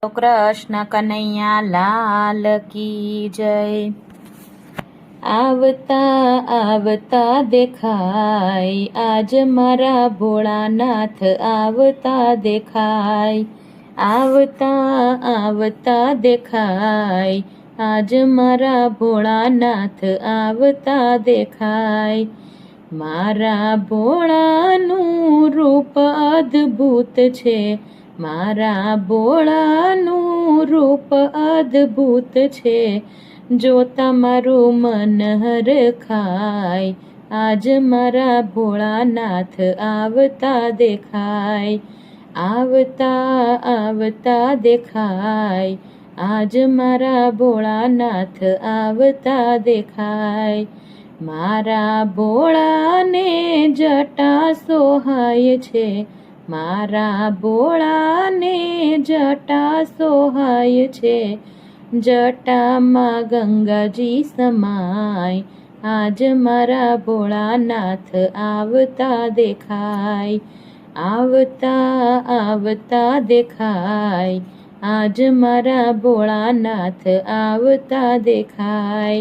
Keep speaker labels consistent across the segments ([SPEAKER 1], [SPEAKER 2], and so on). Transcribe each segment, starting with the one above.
[SPEAKER 1] કૃષ્ણ કનૈયા લાલ કી જય। આવતા આવતા દેખાય આજ મારા ભોળાનાથ, આવતા દેખાય, આવતા આવતા દેખાય આજ મારા ભોળાનાથ, આવતા દેખાય। મારા ભોળાનું રૂપ અદ્ભુત છે, મારા ભોળાનું રૂપ અદ્ભુત છે, જો તમારું મન હરખાય આજ મારા ભોળાનાથ, આવતા દેખાય, આવતા આવતા દેખાય આજ મારા ભોળાનાથ, આવતા દેખાય। મારા ભોળાને જટા સોહાય છે, મારા ભોળાને જટા સોહાય છે, જટામાં ગંગાજી સમાય આજ મારા ભોળાનાથ, આવતા દેખાય, આવતા આવતા દેખાય આજ મારા ભોળાનાથ, આવતા દેખાય।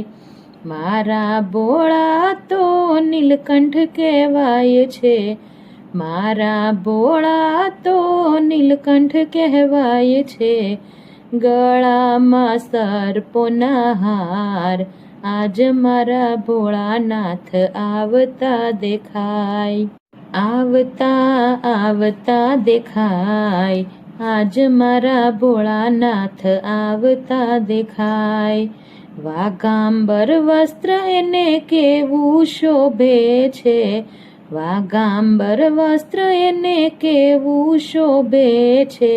[SPEAKER 1] મારા ભોળા તો નીલકંઠ કહેવાય છે, મારા ભોળા તો નીલકંઠ કહેવાય છે, ગળામાં સર્પોના હાર આજ મારા ભોળાનાથ, આવતા દેખાય, આવતા આવતા દેખાય આજ મારા ભોળાનાથ, આવતા દેખાય। વાઘાંબર વસ્ત્ર એને કેવું શોભે છે, વાઘાંબર વસ્ત્ર એને કેવું શોભે છે,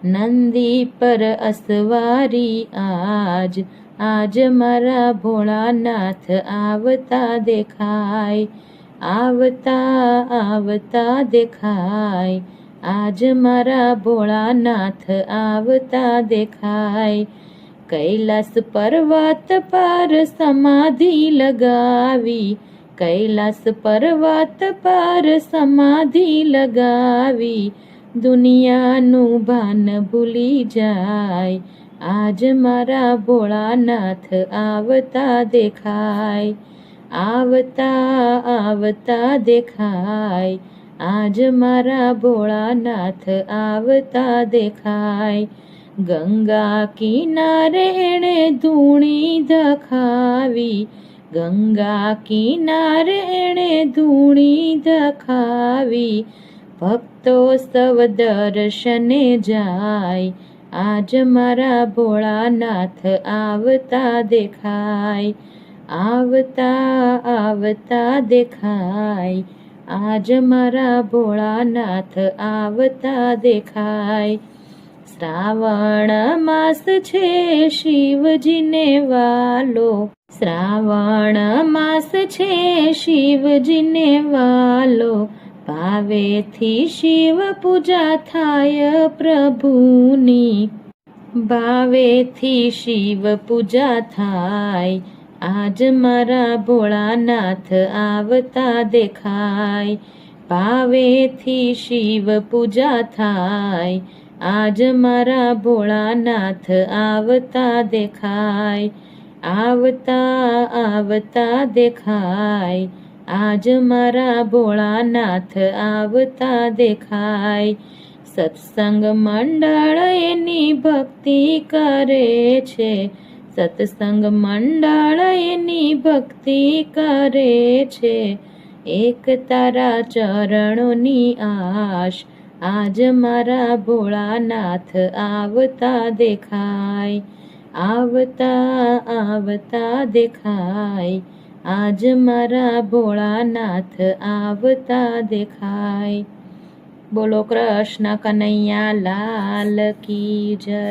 [SPEAKER 1] નંદી પર અસવારી આજ, આજ મારા ભોળાનાથ, આવતા દેખાય, આવતા આવતા દેખાય આજ મારા ભોળાનાથ, આવતા દેખાય। કૈલાસ પર્વત પર સમાધિ લગાવી, કૈલાસ પર્વત પર સમાધિ લગાવી, દુનિયાનું ભાન ભૂલી જાય આજ મારા ભોળાનાથ, આવતા દેખાય, આવતા આવતા દેખાય આજ મારા ભોળાનાથ, આવતા દેખાય। ગંગા કિનારે એણે ધૂણી ધખાવી, ગંગા કિનારે એણે ધૂણી ધખાવી, ભક્તો સૌ દર્શને જાય આજ મારા ભોળાનાથ, આવતા દેખાય, આવતા આવતા દેખાય આજ મારા ભોળાનાથ, આવતા દેખાય। શ્રાવણ માસ છે શિવજીને વાલો, શ્રાવણ માસ છે શિવજીને વાલો, ભાવેથી શિવ પૂજા થાય પ્રભુની, ભાવેથી શિવ પૂજા થાય આજ મારા ભોળાનાથ, આવતા દેખાય, ભાવેથી શિવ પૂજા થાય આજ મારા ભોળાનાથ, આવતા દેખાય, આવતા આવતા દેખાય આજ મારા ભોળાનાથ, આવતા દેખાય। સત્સંગ મંડળ એની ભક્તિ કરે છે, સત્સંગ મંડળ એની ભક્તિ કરે છે, એક તારા ચરણોની આશ આજ મારા ભોળાનાથ, આવતા દેખાય, આવતા આવતા દેખાય આજ મારા ભોળાનાથ, આવતા દેખાય। બોલો કૃષ્ણ કનૈયા લાલ કી જય।